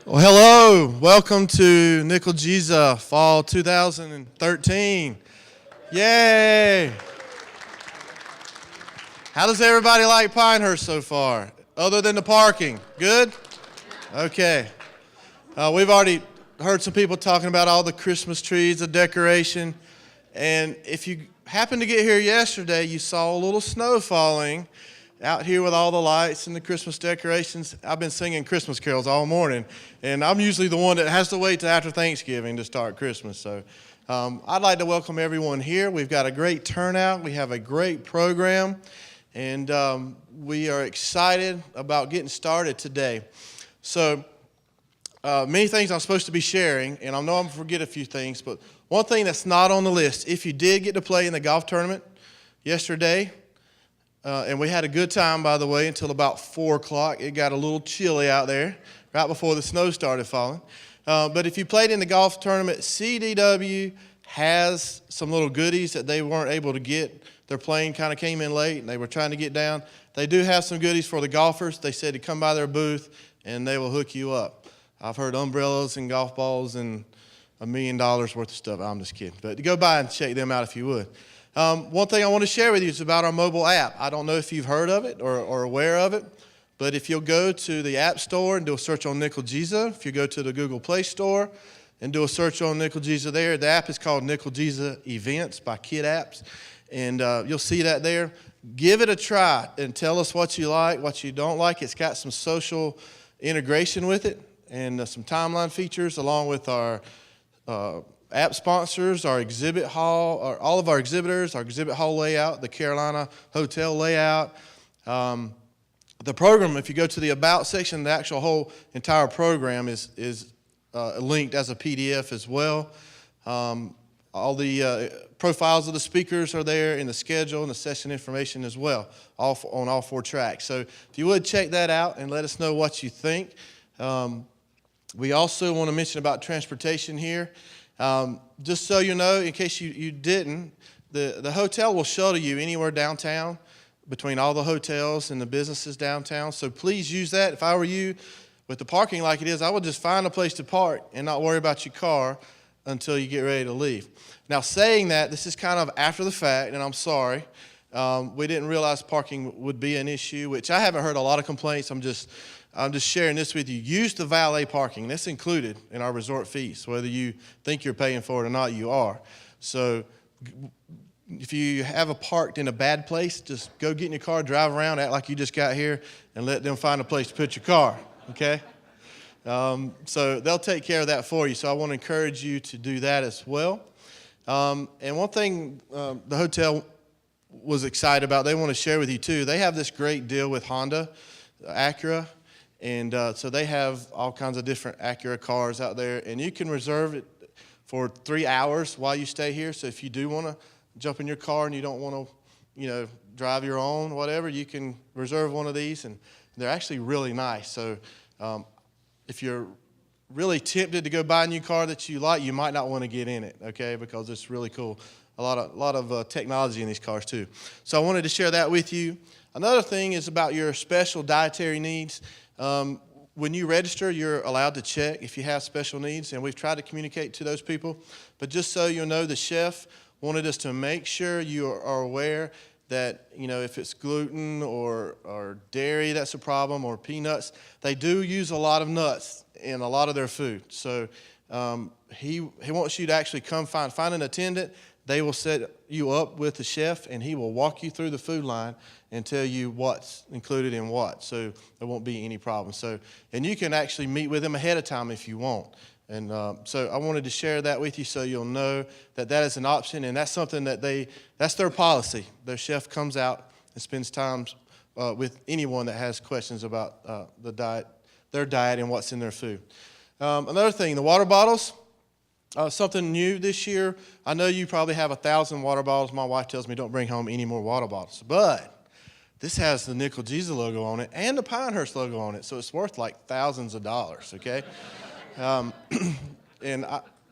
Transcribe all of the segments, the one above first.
Well, hello. Welcome to Nickel Jesus Fall 2013. Yay! How does everybody like Pinehurst so far, other than the parking? Good? Okay. We've already heard some people talking about all the Christmas trees, the decoration, and if you happened to get here yesterday, you saw a little snow falling out here with all the lights and the Christmas decorations. I've been singing Christmas carols all morning, and I'm usually the one that has to wait till after Thanksgiving to start Christmas. So I'd like to welcome everyone here. We've got a great turnout. We have a great program, and we are excited about getting started today. So many things I'm supposed to be sharing, and I know I'm going to forget a few things, but one thing that's not on the list, if you did get to play in the golf tournament yesterday, and we had a good time, by the way, until about 4 o'clock. It got a little chilly out there right before the snow started falling. But if you played in the golf tournament, CDW has some little goodies that they weren't able to get. Their plane kind of came in late, and they were trying to get down. They do have some goodies for the golfers. They said to come by their booth, and they will hook you up. I've heard umbrellas and golf balls and $1 million worth of stuff. I'm just kidding. But go by and check them out if you would. One thing I want to share with you is about our mobile app. I don't know if you've heard of it or aware of it, but if you'll go to the App Store and do a search on Nickel Jesus, if you go to the Google Play Store and do a search on Nickel Jesus there, the app is called Nickel Jesus Events by Kid Apps, and you'll see that there. Give it a try and tell us what you like, what you don't like. It's got some social integration with it and some timeline features along with our app sponsors, our exhibit hall, all of our exhibitors, our exhibit hall layout, the Carolina Hotel layout. The program, if you go to the About section, the actual whole entire program is linked as a PDF as well. All the profiles of the speakers are there in the schedule and the session information as well, on all 4 tracks. So if you would check that out and let us know what you think. We also want to mention about transportation here. Just so you know, in case you didn't, the hotel will shuttle you anywhere downtown between all the hotels and the businesses downtown. So please use that. If I were you, with the parking like it is, I would just find a place to park and not worry about your car until you get ready to leave. Now, saying that, this is kind of after the fact, and I'm sorry. We didn't realize parking would be an issue, which I haven't heard a lot of complaints. I'm just sharing this with you. Use the valet parking. That's included in our resort fees. Whether you think you're paying for it or not, you are. So if you have parked in a bad place, just go get in your car, drive around, act like you just got here, and let them find a place to put your car, okay? So they'll take care of that for you. So I want to encourage you to do that as well. And one thing the hotel was excited about, they want to share with you too, they have this great deal with Honda, Acura. And so they have all kinds of different Acura cars out there, and you can reserve it for 3 hours while you stay here. So if you do want to jump in your car and you don't want to, drive your own, whatever, you can reserve one of these, and they're actually really nice. So if you're really tempted to go buy a new car that you like, you might not want to get in it, okay, because it's really cool. A lot of technology in these cars too. So I wanted to share that with you. Another thing is about your special dietary needs. When you register, you're allowed to check if you have special needs, and we've tried to communicate to those people. But just so you'll know, the chef wanted us to make sure you are aware that, if it's gluten or dairy, that's a problem, or peanuts. They do use a lot of nuts in a lot of their food. So he wants you to actually come find an attendant. They will set you up with the chef, and he will walk you through the food line and tell you what's included in what, so there won't be any problem. So, and you can actually meet with him ahead of time if you want. And so I wanted to share that with you so you'll know that that is an option, and that's something that's their policy. Their chef comes out and spends time with anyone that has questions about their diet and what's in their food. Another thing, the water bottles. Something new this year. I know you probably have 1,000 water bottles. My wife tells me don't bring home any more water bottles. But this has the Nickel Jesus logo on it and the Pinehurst logo on it, so it's worth like thousands of dollars, okay?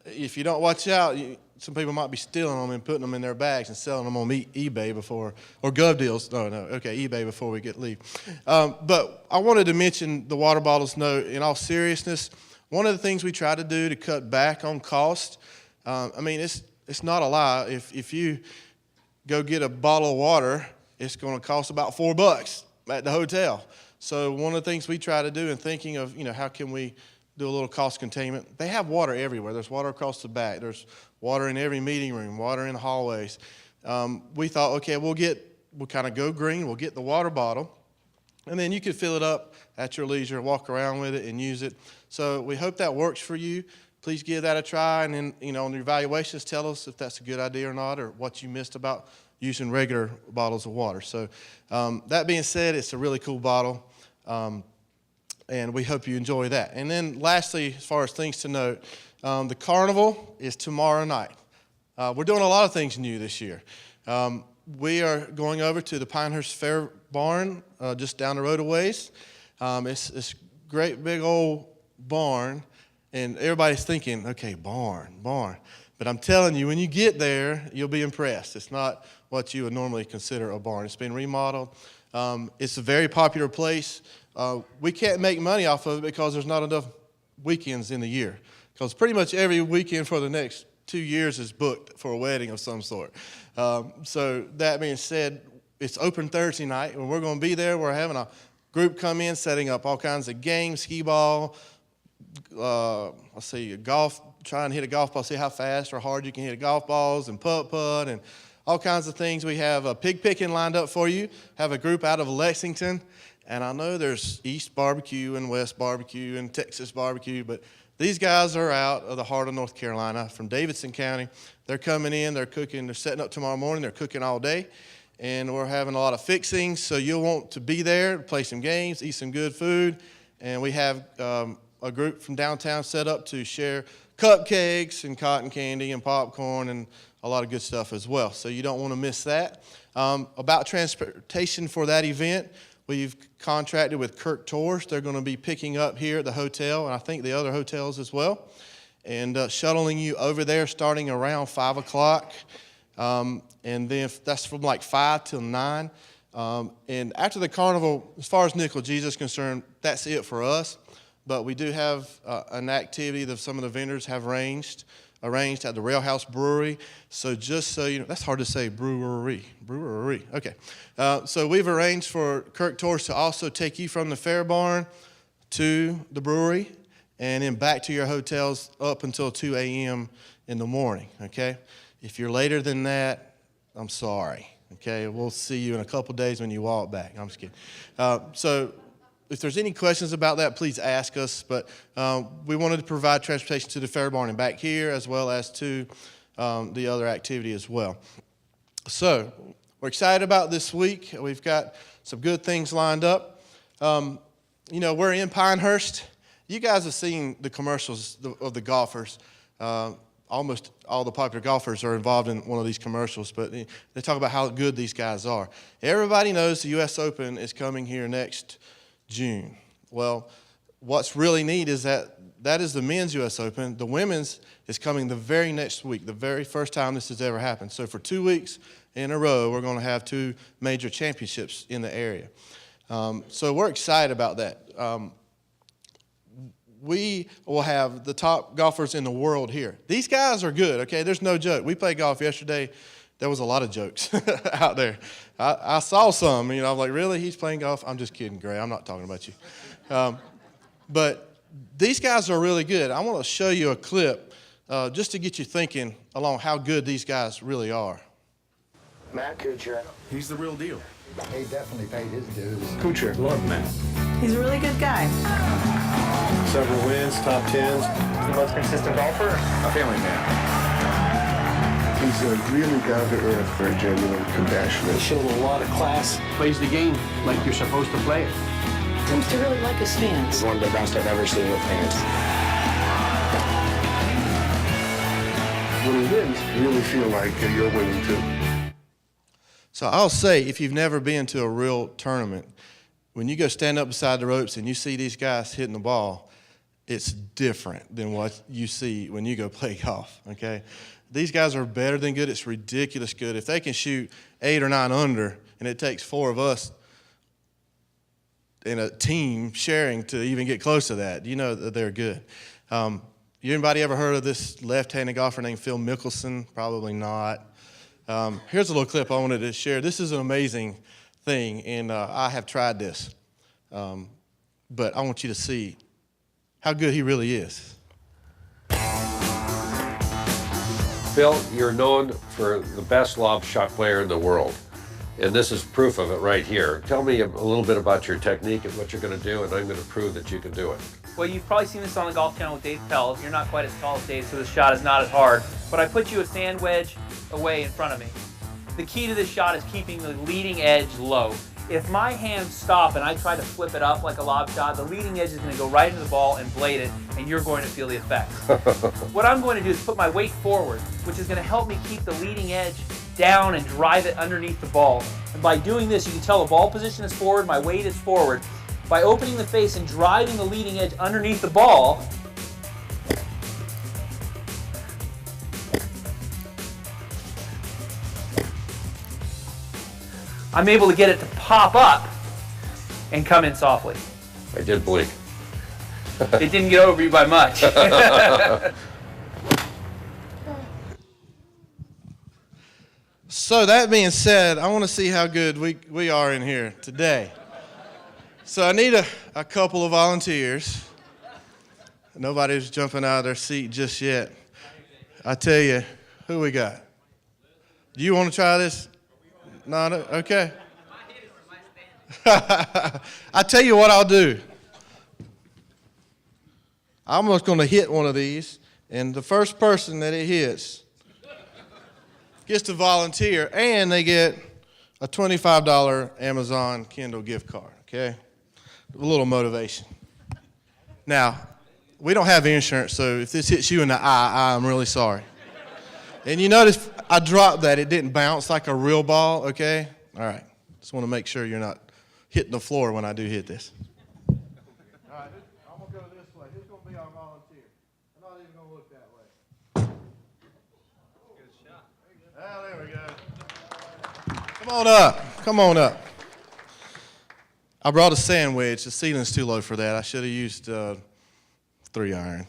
If you don't watch out, some people might be stealing them and putting them in their bags and selling them on eBay before, or Gov Deals. eBay before we leave. But I wanted to mention the water bottles. No, in all seriousness, One of the things we try to do to cut back on cost, it's not a lie. If you go get a bottle of water, it's going to cost about $4 at the hotel. So one of the things we try to do in thinking of, how can we do a little cost containment, they have water everywhere. There's water across the back. There's water in every meeting room, water in the hallways. We thought, okay, we'll kind of go green. We'll get the water bottle, and then you can fill it up at your leisure, walk around with it and use it. So we hope that works for you. Please give that a try, and then, on your evaluations, tell us if that's a good idea or not, or what you missed about using regular bottles of water. So that being said, it's a really cool bottle, and we hope you enjoy that. And then lastly, as far as things to note, the carnival is tomorrow night. We're doing a lot of things new this year. We are going over to the Pinehurst Fair Barn just down the road a ways. It's this great big old barn, and everybody's thinking, okay, barn. But I'm telling you, when you get there, you'll be impressed. It's not what you would normally consider a barn. It's been remodeled. It's a very popular place. We can't make money off of it because there's not enough weekends in the year. Because pretty much every weekend for the next 2 years is booked for a wedding of some sort. So that being said, it's open Thursday night, and we're going to be there. We're having a group come in, setting up all kinds of games, skee ball, golf, try and hit a golf ball, see how fast or hard you can hit golf balls, and putt, and all kinds of things. We have a pig picking lined up for you. Have a group out of Lexington, and I know there's East Barbecue and West Barbecue and Texas Barbecue, but these guys are out of the heart of North Carolina from Davidson County. They're coming in, they're cooking, they're setting up tomorrow morning, they're cooking all day, and we're having a lot of fixings, so you'll want to be there, play some games, eat some good food, and we have a group from downtown set up to share cupcakes and cotton candy and popcorn and a lot of good stuff as well, so you don't want to miss that. About transportation for that event, we've contracted with Kirk Tours. They're going to be picking up here at the hotel, and I think the other hotels as well, and shuttling you over there starting around 5 o'clock. And then that's from like 5 till 9. And after the carnival, as far as Nickel Jesus is concerned, that's it for us. But we do have an activity that some of the vendors have arranged at the Rail House Brewery. So just so you know, that's hard to say, brewery. Okay. So we've arranged for Kirk Tours to also take you from the fair barn to the brewery and then back to your hotels up until 2 a.m. in the morning, okay? If you're later than that, I'm sorry, okay? We'll see you in a couple days when you walk back. I'm just kidding. So if there's any questions about that, please ask us. But we wanted to provide transportation to the fair barn and back here, as well as to the other activity as well. So we're excited about this week. We've got some good things lined up. We're in Pinehurst. You guys have seen the commercials of the golfers. Almost all the popular golfers are involved in one of these commercials, but they talk about how good these guys are. Everybody knows the U.S. Open is coming here next June. Well, what's really neat is that is the men's U.S. Open. The women's is coming the very next week, the very first time this has ever happened. So for 2 weeks in a row, we're going to have 2 major championships in the area. So we're excited about that. We will have the top golfers in the world here. These guys are good, okay? There's no joke. We played golf yesterday. There was a lot of jokes out there. I saw some, I was like, really? He's playing golf? I'm just kidding, Gray. I'm not talking about you. But these guys are really good. I want to show you a clip just to get you thinking along how good these guys really are. Matt Kuchar. He's the real deal. He definitely paid his dues. Kuchar, love Matt. He's a really good guy. Several wins, top 10s. The most consistent golfer. A family man. He's a really down-to-earth, very genuine, compassionate. He showed a lot of class. Plays the game like you're supposed to play it. Seems to really like his fans. He's one of the best I've ever seen with fans. When he wins, you really feel like you're winning too. So I'll say, if you've never been to a real tournament, when you go stand up beside the ropes and you see these guys hitting the ball, it's different than what you see when you go play golf, okay? These guys are better than good. It's ridiculous good. If they can shoot 8 or 9 under, and it takes 4 of us in a team sharing to even get close to that, you know that they're good. Anybody ever heard of this left-handed golfer named Phil Mickelson? Probably not. Here's a little clip I wanted to share. This is an amazing thing, and I have tried this. But I want you to see how good he really is. Phil, you're known for the best lob shot player in the world, and this is proof of it right here. Tell me a little bit about your technique and what you're going to do, and I'm going to prove that you can do it. Well, you've probably seen this on the Golf Channel with Dave Pells. You're not quite as tall as Dave, so the shot is not as hard. But I put you a sand wedge away in front of me. The key to this shot is keeping the leading edge low. If my hands stop and I try to flip it up like a lob shot, the leading edge is going to go right into the ball and blade it, and you're going to feel the effects. What I'm going to do is put my weight forward, which is going to help me keep the leading edge down and drive it underneath the ball. And by doing this, you can tell the ball position is forward, my weight is forward. By opening the face and driving the leading edge underneath the ball, I'm able to get it to pop up and come in softly. I did blink. It didn't get over you by much. So that being said, I want to see how good we are in here today. So I need a couple of volunteers. Nobody's jumping out of their seat just yet. I tell you, who we got? Do you want to try this? No, okay. I tell you what I'll do. I'm just going to hit one of these, and the first person that it hits gets to volunteer, and they get a $25 Amazon Kindle gift card, okay? A little motivation. Now, we don't have insurance, so if this hits you in the eye, I'm really sorry. And you notice I dropped that. It didn't bounce like a real ball, okay? All right. Just want to make sure you're not hitting the floor when I do hit this. All right, I'm going to go this way. Who's going to be our volunteer? I'm not even going to look that way. Good shot. Oh, there we go. Come on up. Come on up. I brought a sand wedge. The ceiling's too low for that. I should have used 3-iron.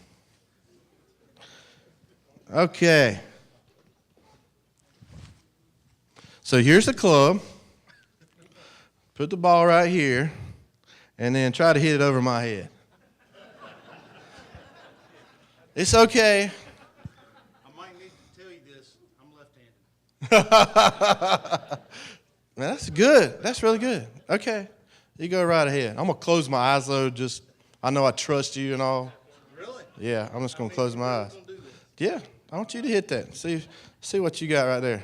Okay. So here's the club. Put the ball right here, and then try to hit it over my head. It's okay. I might need to tell you this. I'm left-handed. Man, that's good. That's really good. Okay. You go right ahead. I'm going to close my eyes, though. Just, I know I trust you and all. Really? Yeah, I'm just going to close my eyes. Yeah, I want you to hit that. See what you got right there.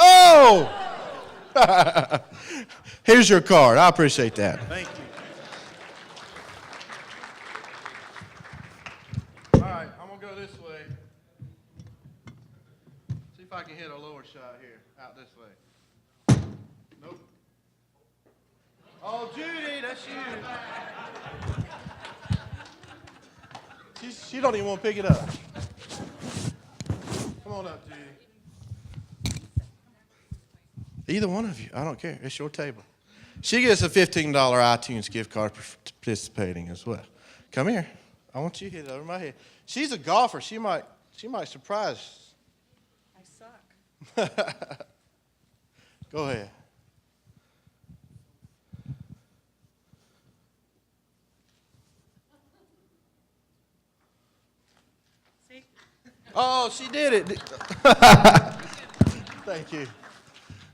Oh! Here's your card. I appreciate that. Thank you. All right, I'm going to go this way. See if I can hit a lower shot here, out this way. Nope. Oh, Judy, that's you. She don't even want to pick it up. Come on up, Judy. Either one of you. I don't care. It's your table. She gets a $15 iTunes gift card for participating as well. Come here. I want you to hit it over my head. She's a golfer. She might surprise. I suck. Go ahead. See? Oh, she did it. Thank you.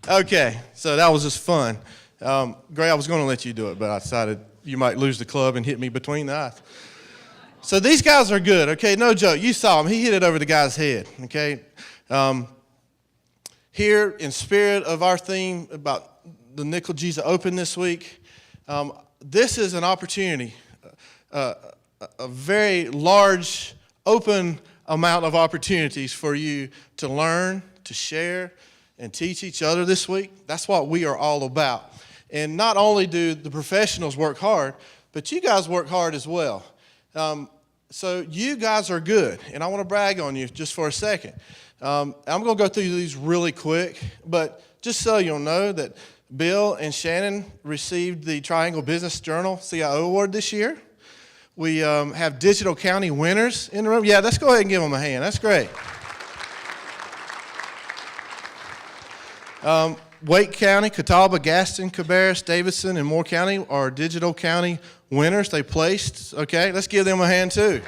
Okay, so that was just fun. Gray, I was going to let you do it, but I decided you might lose the club and hit me between the eyes. So these guys are good, okay? No joke. You saw him. He hit it over the guy's head, okay? Here, in spirit of our theme about the Nickel Jesus Open this week, this is an opportunity, a very large, open amount of opportunities for you to learn, to share, and teach each other this week. That's what we are all about. And not only do the professionals work hard, but you guys work hard as well. So you guys are good, and I want to brag on you just for a second. I'm going to go through these really quick, but just so you'll know that Bill and Shannon received the Triangle Business Journal CIO Award this year. We have Digital County winners in the room. Yeah, let's go ahead and give them a hand. That's great. Wake County, Catawba, Gaston, Cabarrus, Davidson, and Moore County are Digital County winners. They placed. Okay, let's give them a hand too.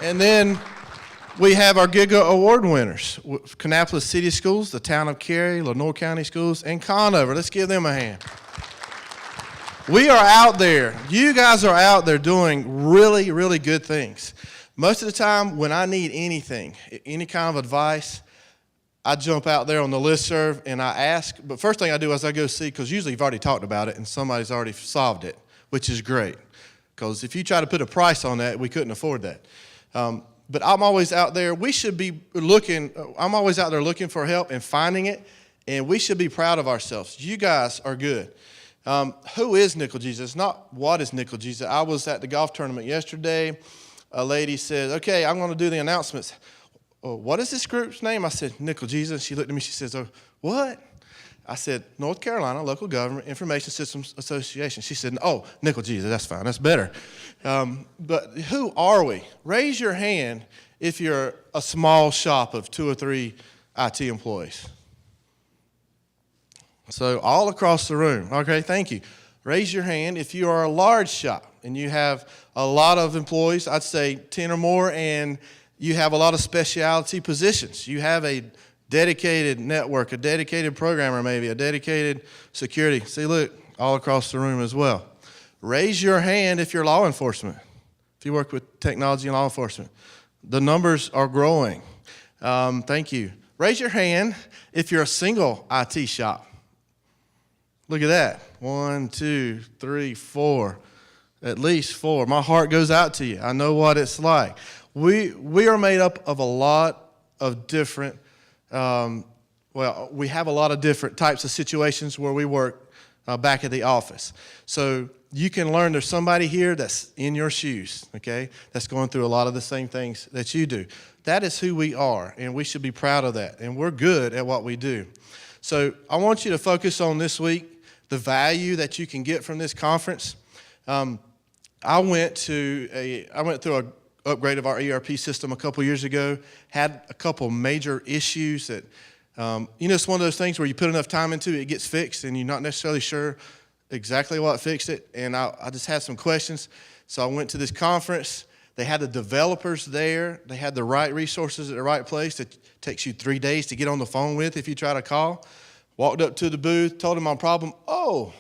And then we have our Giga Award winners. Kannapolis City Schools, the Town of Cary, Lenoir County Schools, and Conover. Let's give them a hand. We are out there. You guys are out there doing really, really good things. Most of the time when I need anything, any kind of advice, I jump out there on the listserv and I ask. But first thing I do is I go see, because usually you've already talked about it and somebody's already solved it, which is great. Because if you try to put a price on that, we couldn't afford that. But I'm always out there. We should be looking. I'm always out there looking for help and finding it. And we should be proud of ourselves. You guys are good. Who is Nickel Jesus? Not what is Nickel Jesus. I was at the golf tournament yesterday. A lady said, okay, I'm going to do the announcements. Oh, what is this group's name? I said, Nickel Jesus. She looked at me. She says, oh, what? I said, North Carolina Local Government Information Systems Association. She said, oh, Nickel Jesus. That's fine. That's better. But who are we? Raise your hand if you're a small shop of 2 or 3 IT employees. So all across the room. Okay, thank you. Raise your hand if you are a large shop and you have a lot of employees, I'd say 10 or more, and you have a lot of specialty positions. You have a dedicated network, a dedicated programmer maybe, a dedicated security. See, look, all across the room as well. Raise your hand if you're law enforcement, if you work with technology and law enforcement. The numbers are growing. Thank you. Raise your hand if you're a single IT shop. Look at that. 1, 2, 3, 4. At least 4. My heart goes out to you. I know what it's like. We are made up of a lot of different, we have a lot of different types of situations where we work back at the office. So you can learn there's somebody here that's in your shoes, okay, that's going through a lot of the same things that you do. That is who we are, and we should be proud of that. And we're good at what we do. So I want you to focus on this week, the value that you can get from this conference. I went through an upgrade of our ERP system a couple years ago, had a couple major issues that, it's one of those things where you put enough time into it, it gets fixed, and you're not necessarily sure exactly what fixed it. And I just had some questions. So I went to this conference. They had the developers there. They had the right resources at the right place. It takes you 3 days to get on the phone with if you try to call. Walked up to the booth, told him my problem. Oh,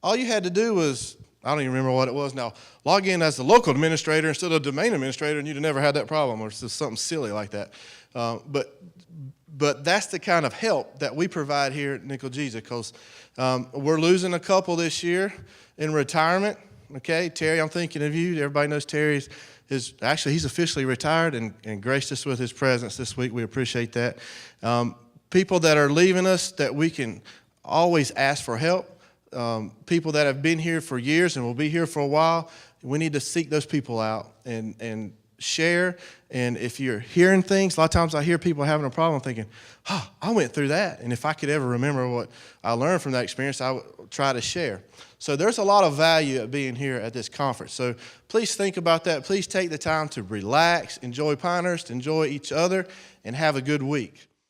all you had to do was, I don't even remember what it was now, log in as the local administrator instead of domain administrator, and you'd have never had that problem, or just something silly like that. But that's the kind of help that we provide here at Nickel Jesus, because we're losing a couple this year in retirement. Okay, Terry, I'm thinking of you. Everybody knows Terry he's officially retired and graced us with his presence this week. We appreciate that. People that are leaving us that we can always ask for help. People that have been here for years and will be here for a while, we need to seek those people out and share. And if you're hearing things, a lot of times I hear people having a problem thinking, I went through that. And if I could ever remember what I learned from that experience, I would try to share. So there's a lot of value at being here at this conference. So please think about that. Please take the time to relax, enjoy Pinehurst, enjoy each other, and have a good week.